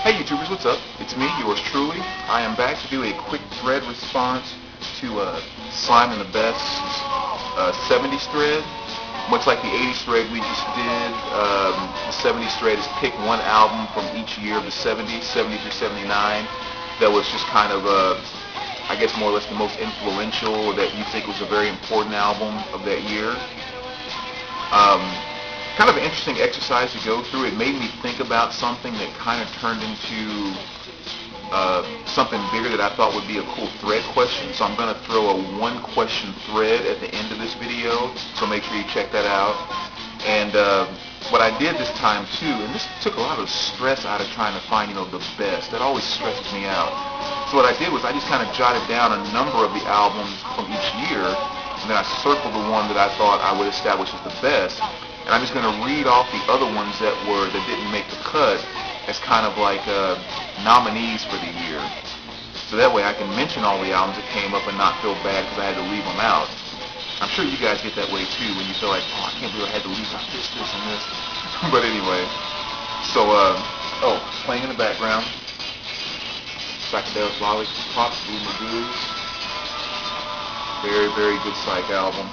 Hey YouTubers, what's up? It's me, yours truly. I am back to do a quick thread response to Slime and the Best 70's thread. Much like the 80's thread we just did, the 70's thread is pick one album from each year of the 70's, 70 through 79, that was just kind of, I guess more or less the most influential, or that you think was a very important album of that year. Kind of an interesting exercise to go through. It made me think about something that kind of turned into something bigger that I thought would be a cool thread question. So I'm going to throw a one question thread at the end of this video, so make sure you check that out. And what I did this time too, and this took a lot of stress out of trying to find, the best. That always stresses me out. So what I did was I just kind of jotted down a number of the albums from each year, and then I circled the one that I thought I would establish as the best. And I'm just going to read off the other ones that didn't make the cut as kind of like nominees for the year. So that way I can mention all the albums that came up and not feel bad because I had to leave them out. I'm sure you guys get that way too when you feel like, oh, I can't believe I had to leave out this, and this. But anyway, so, playing in the background, Psychedelic Lollipops, Blue Magoos. Very, very good psych album.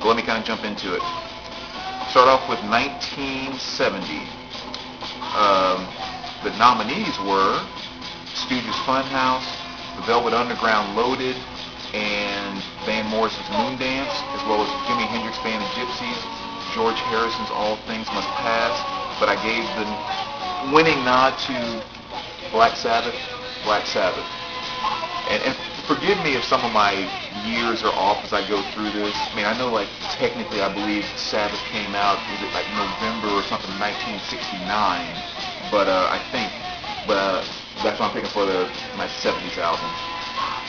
Well, let me kind of jump into it. Start off with 1970. The nominees were Stooges Funhouse, The Velvet Underground Loaded, and Van Morrison's Moondance, as well as Jimi Hendrix Band of Gypsies, George Harrison's All Things Must Pass, but I gave the winning nod to Black Sabbath. And forgive me if some of my years are off as I go through this. I mean, I know, like, technically I believe Sabbath came out, was it like November or something, 1969, but that's what I'm picking for my 70's album.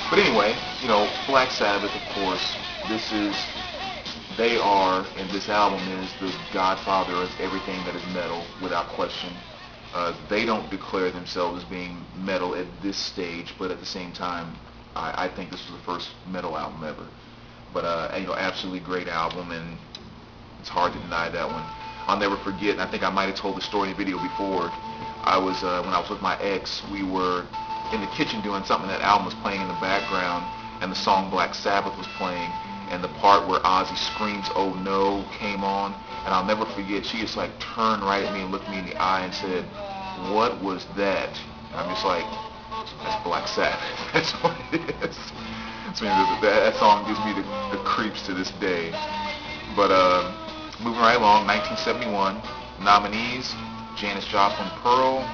But anyway, Black Sabbath, of course, they are, and this album is the godfather of everything that is metal, without question. They don't declare themselves as being metal at this stage, but at the same time, I think this was the first metal album ever. But absolutely great album, and it's hard to deny that one. I'll never forget, and I think I might have told the story in the video before. When I was with my ex, we were in the kitchen doing something. That album was playing in the background, and the song Black Sabbath was playing, and the part where Ozzy screams "Oh no" came on, and I'll never forget, she just like turned right at me and looked me in the eye and said, "What was that?" And I'm just like, "That's Black Sabbath." That's what it is. So that song gives me the creeps to this day. But moving right along, 1971, nominees: Janis Joplin, Pearl,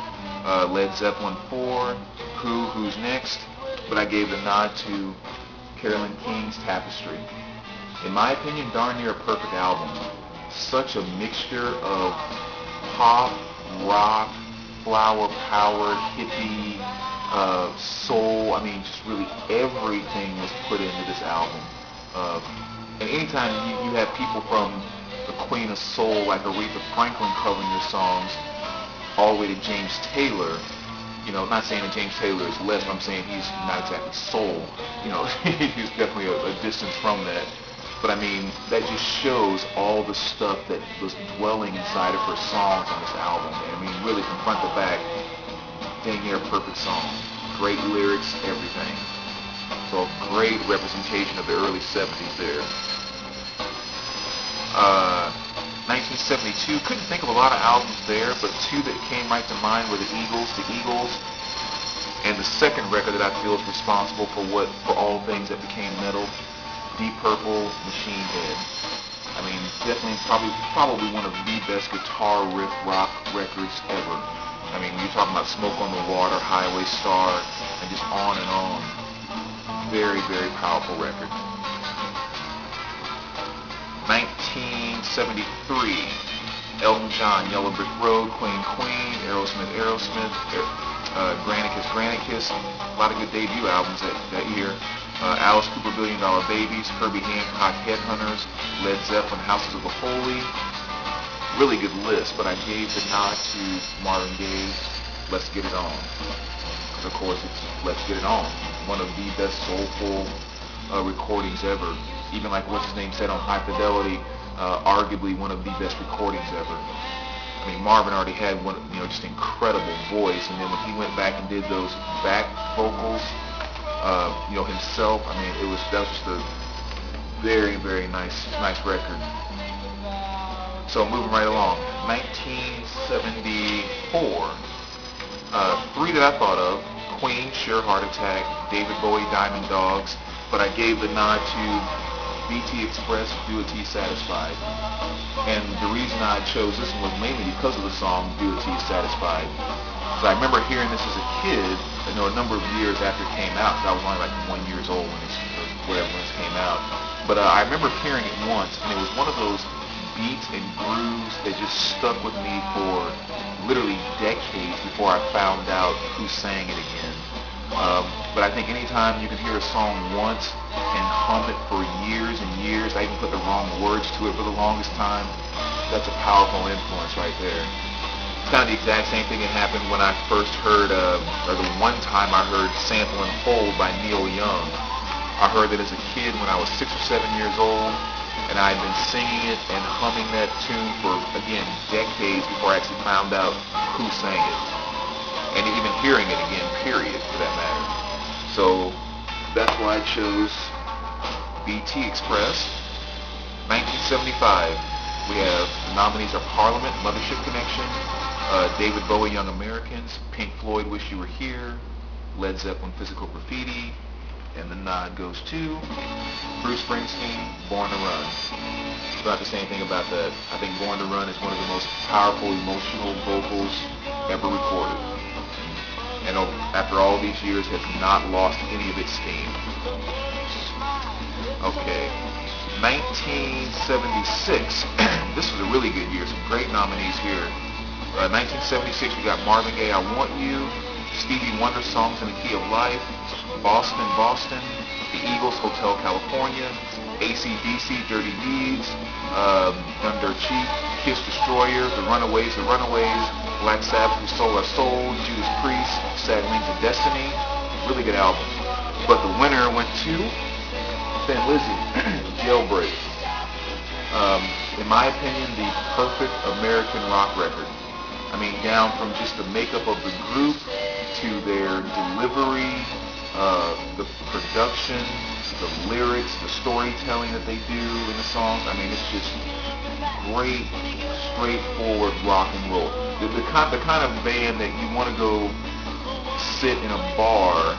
Led Zeppelin 4, Who's Next, but I gave the nod to Carolyn King's Tapestry. In my opinion, darn near a perfect album. Such a mixture of pop, rock, flower-powered, hippie, soul. I mean, just really everything was put into this album. And anytime you have people from the Queen of Soul like Aretha Franklin covering your songs, all the way to James Taylor, not saying that James Taylor is less, but I'm saying he's not exactly soul. He's definitely a distance from that. But I mean, that just shows all the stuff that was dwelling inside of her songs on this album. And I mean, really from front to back, dang near a perfect song. Great lyrics, everything. So a great representation of the early 70's there. 1972, couldn't think of a lot of albums there, but two that came right to mind were the Eagles, and the second record that I feel is responsible for all things that became metal, Deep Purple, Machine Head. I mean, definitely probably one of the best guitar riff rock records ever. I mean, you're talking about Smoke on the Water, Highway Star, and just on and on. Very, very powerful record. 1973, Elton John, Yellow Brick Road, Queen, Aerosmith, Granicus. A lot of good debut albums that year. Alice Cooper, $1 Billion Babies, Herbie Hancock, Headhunters, Led Zeppelin, Houses of the Holy. Really good list, but I gave the nod to Marvin Gaye's Let's Get It On. Because of course it's Let's Get It On, one of the best soulful recordings ever. Even like what's his name said on High Fidelity, arguably one of the best recordings ever. I mean, Marvin already had one, just incredible voice, and then when he went back and did those back vocals, himself, I mean, that was just a very, very nice record. So moving right along, 1974. Three that I thought of: Queen, Sure Heart Attack; David Bowie, Diamond Dogs. But I gave the nod to BT Express, Do It Till You Satisfied. And the reason I chose this one was mainly because of the song Do It Till You Satisfied. So I remember hearing this as a kid, a number of years after it came out, because I was only like 1 year old when when this came out. But I remember hearing it once, and it was one of those beats and grooves that just stuck with me for literally decades before I found out who sang it again. But I think anytime you can hear a song once and hum it for years and years, I even put the wrong words to it for the longest time, that's a powerful influence right there. It's kind of the exact same thing that happened when I first heard, or the one time I heard Sample and Hold by Neil Young. I heard that as a kid when I was 6 or 7 years old, and I had been singing it and humming that tune for, again, decades before I actually found out who sang it. And even hearing it again, period, for that matter. So that's why I chose BT Express. 1975, we have the nominees are Parliament, Mothership Connection, David Bowie, Young Americans; Pink Floyd, Wish You Were Here; Led Zeppelin, Physical Graffiti; and the nod goes to Bruce Springsteen, Born to Run. Don't have to say anything about that. I think Born to Run is one of the most powerful, emotional vocals ever recorded. And after all these years, has not lost any of its steam. Okay, 1976. This was a really good year. Some great nominees here. 1976, we got Marvin Gaye, I Want You; Stevie Wonder, Songs in the Key of Life; Boston, Boston; The Eagles, Hotel California; AC/DC, Dirty Deeds; Done Dirt Cheap; Kiss Destroyer; The Runaways, Black Sabbath, We Sold Our Souls; Judas Priest, Sad Wings of Destiny. Really good album. But the winner went to Thin Lizzy, Jailbreak. In my opinion, the perfect American rock record. I mean, down from just the makeup of the group to their delivery, the production, the lyrics, the storytelling that they do in the songs. I mean, it's just great, straightforward rock and roll. The kind of band that you want to go sit in a bar,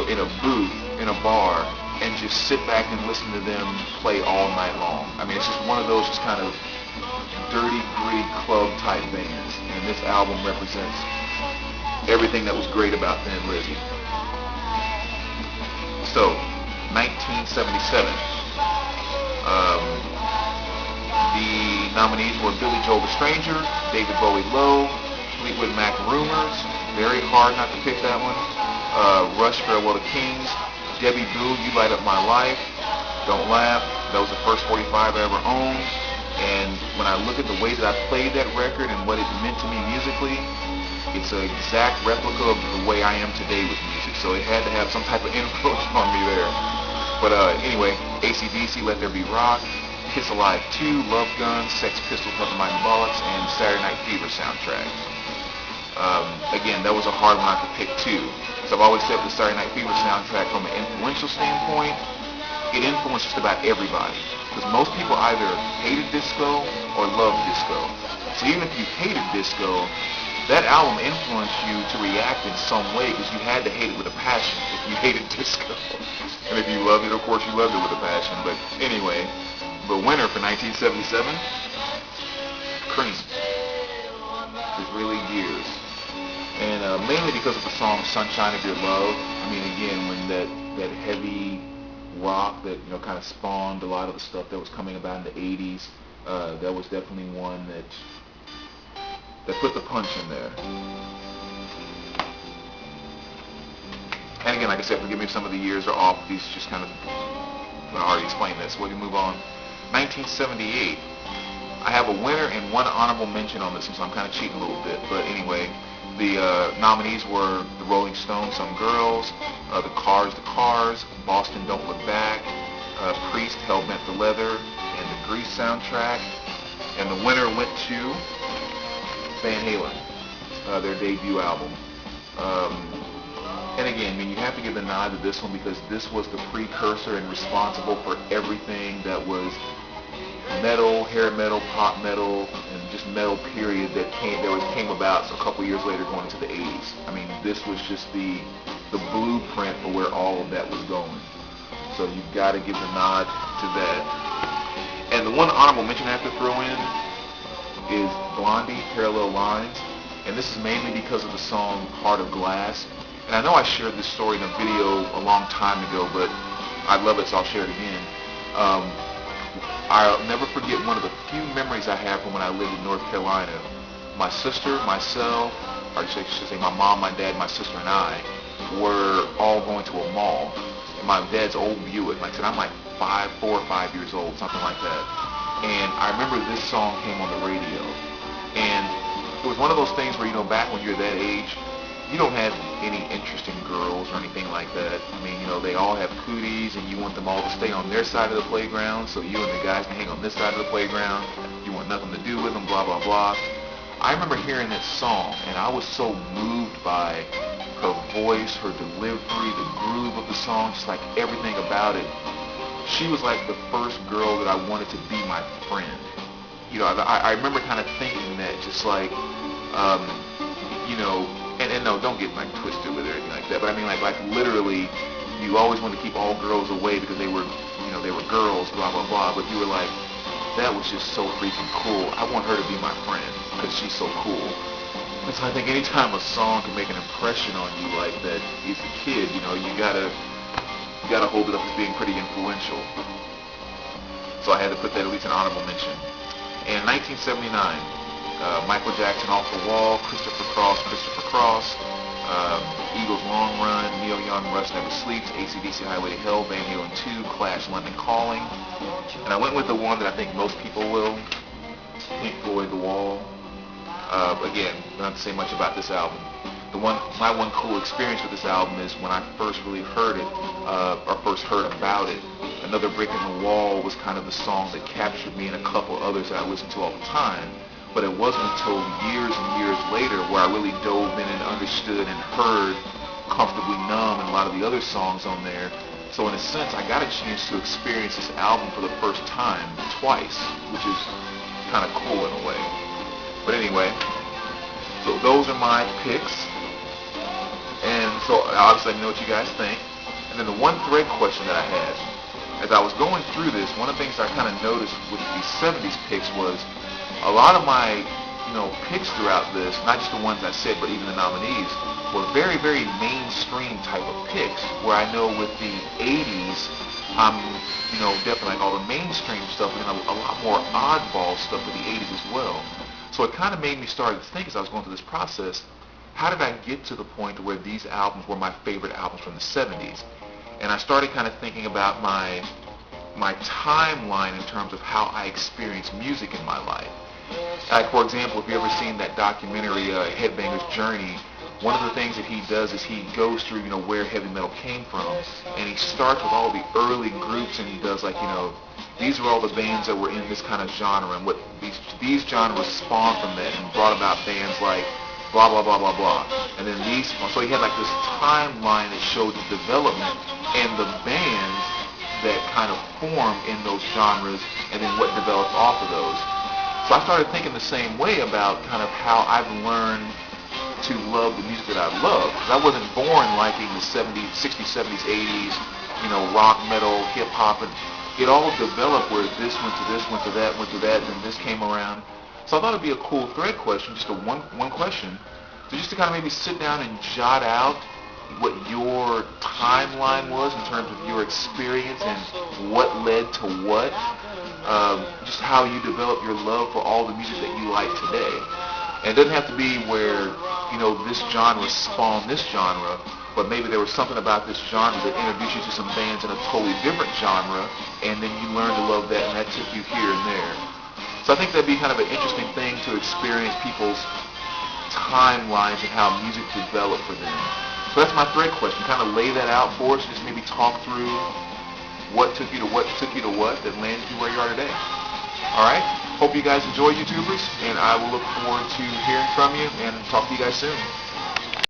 in a booth, in a bar, and just sit back and listen to them play all night long. I mean, it's just one of those just kind of dirty, gritty club type bands. And this album represents everything that was great about Thin Lizzy. So, 1977. The nominees were Billy Joel, The Stranger; David Bowie, Low; Fleetwood Mac, Rumors. Very hard not to pick that one. Rush, Farewell to Kings; Debbie Boo, You Light Up My Life; Don't Laugh. That was the first 45 I ever owned. And when I look at the way that I played that record and what it meant to me musically, it's an exact replica of the way I am today with music. So it had to have some type of influence on me there. But anyway, AC/DC, Let There Be Rock; Kiss Alive 2, Love Gun; Sex Pistols, Never Mind Bollocks; and Saturday Night Fever soundtrack. Again, that was a hard one I could pick too. So I've always said the Saturday Night Fever soundtrack, from an influential standpoint, it influenced just about everybody. Because most people either hated disco or loved disco. So even if you hated disco, that album influenced you to react in some way, because you had to hate it with a passion if you hated disco. And if you loved it, of course you loved it with a passion. But anyway, the winner for 1977, Cream. It's really Years. And mainly because of the song Sunshine of Your Love. I mean, again, when that heavy rock that kind of spawned a lot of the stuff that was coming about in the 80s, that was definitely one that put the punch in there. And again, like I said, forgive me if some of the years are off. These just kind of, I already explained this. We can move on. 1978. I have a winner and one honorable mention on this one, so I'm kind of cheating a little bit. But anyway, the nominees were the Rolling Stones, Some Girls; the Cars; Boston, Don't Look Back; Priest, Hell Bent for Leather; and the Grease soundtrack. And the winner went to Van Halen, their debut album. Um, and again, I mean, you have to give the nod to this one because this was the precursor and responsible for everything that was metal, hair metal, pop metal, and just metal period that came about a couple years later going into the 80s. I mean, this was just the blueprint for where all of that was going. So you've got to give the nod to that. And the one honorable mention I have to throw in is Blondie, Parallel Lines. And this is mainly because of the song Heart of Glass. And I know I shared this story in a video a long time ago, but I love it, so I'll share it again. I'll never forget one of the few memories I have from when I lived in North Carolina. My sister, myself, or I should say my mom, my dad, my sister, and I were all going to a mall. And my dad's old Buick, like I said, I'm like 4 or 5 years old, something like that. And I remember this song came on the radio. And it was one of those things where, back when you're that age, you don't have any interest in girls or anything like that. I mean, they all have cooties and you want them all to stay on their side of the playground so you and the guys can hang on this side of the playground. You want nothing to do with them, blah, blah, blah. I remember hearing that song and I was so moved by her voice, her delivery, the groove of the song, just like everything about it. She was like the first girl that I wanted to be my friend. I remember kind of thinking that just like, and no, don't get like twisted with it or anything like that, but I mean like literally, you always want to keep all girls away because they were girls, blah, blah, blah, but you were like, that was just so freaking cool. I want her to be my friend because she's so cool. And so I think anytime a song can make an impression on you like that as a kid, you gotta hold it up as being pretty influential. So I had to put that at least an honorable mention. And 1979, Michael Jackson, Off the Wall, Christopher Cross, Eagles, Long Run, Neil Young, Rust Never Sleeps, AC/DC, Highway to Hell, Van Halen 2, Clash, London Calling. And I went with the one that I think most people will, Pink Floyd, The Wall. Again, don't have to say much about this album. My one cool experience with this album is when I first really heard it, or first heard about it, Another Brick in the Wall was kind of the song that captured me and a couple others that I listened to all the time. But it wasn't until years and years later where I really dove in and understood and heard Comfortably Numb and a lot of the other songs on there. So in a sense, I got a chance to experience this album for the first time twice, which is kind of cool in a way. But anyway, so those are my picks. And so obviously let me know what you guys think. And then the one thread question that I had, as I was going through this, one of the things I kind of noticed with these 70s picks was a lot of my, picks throughout this, not just the ones I said, but even the nominees, were very, very mainstream type of picks, where I know with the 80s, I'm, definitely like all the mainstream stuff, and then a lot more oddball stuff with the 80s as well. So it kind of made me start to think as I was going through this process, how did I get to the point where these albums were my favorite albums from the 70s? And I started kind of thinking about my timeline in terms of how I experienced music in my life. Like, for example, if you've ever seen that documentary, Headbanger's Journey, one of the things that he does is he goes through, where heavy metal came from, and he starts with all the early groups, and he does like, these are all the bands that were in this kind of genre, and what these genres spawned from that, and brought about bands like blah, blah, blah, blah, blah. And then so he had like this timeline that showed the development and the bands that kind of formed in those genres, and then what developed off of those. So I started thinking the same way about kind of how I've learned to love the music that I love. Because I wasn't born liking the 70s, 60s, 70s, 80s, rock, metal, hip-hop, and it all developed where this went to this, went to that, and then this came around. So I thought it'd be a cool thread question, just a one question, so just to kind of maybe sit down and jot out what your timeline was in terms of your experience and what led to what, just how you developed your love for all the music that you like today. And it doesn't have to be where, this genre spawned this genre, but maybe there was something about this genre that introduced you to some bands in a totally different genre, and then you learned to love that, and that took you here and there. So I think that'd be kind of an interesting thing to experience people's timelines and how music developed for them. So that's my thread question. Kind of lay that out for us. Just maybe talk through what took you to what that landed you where you are today. All right. Hope you guys enjoy YouTubers, and I will look forward to hearing from you and talk to you guys soon.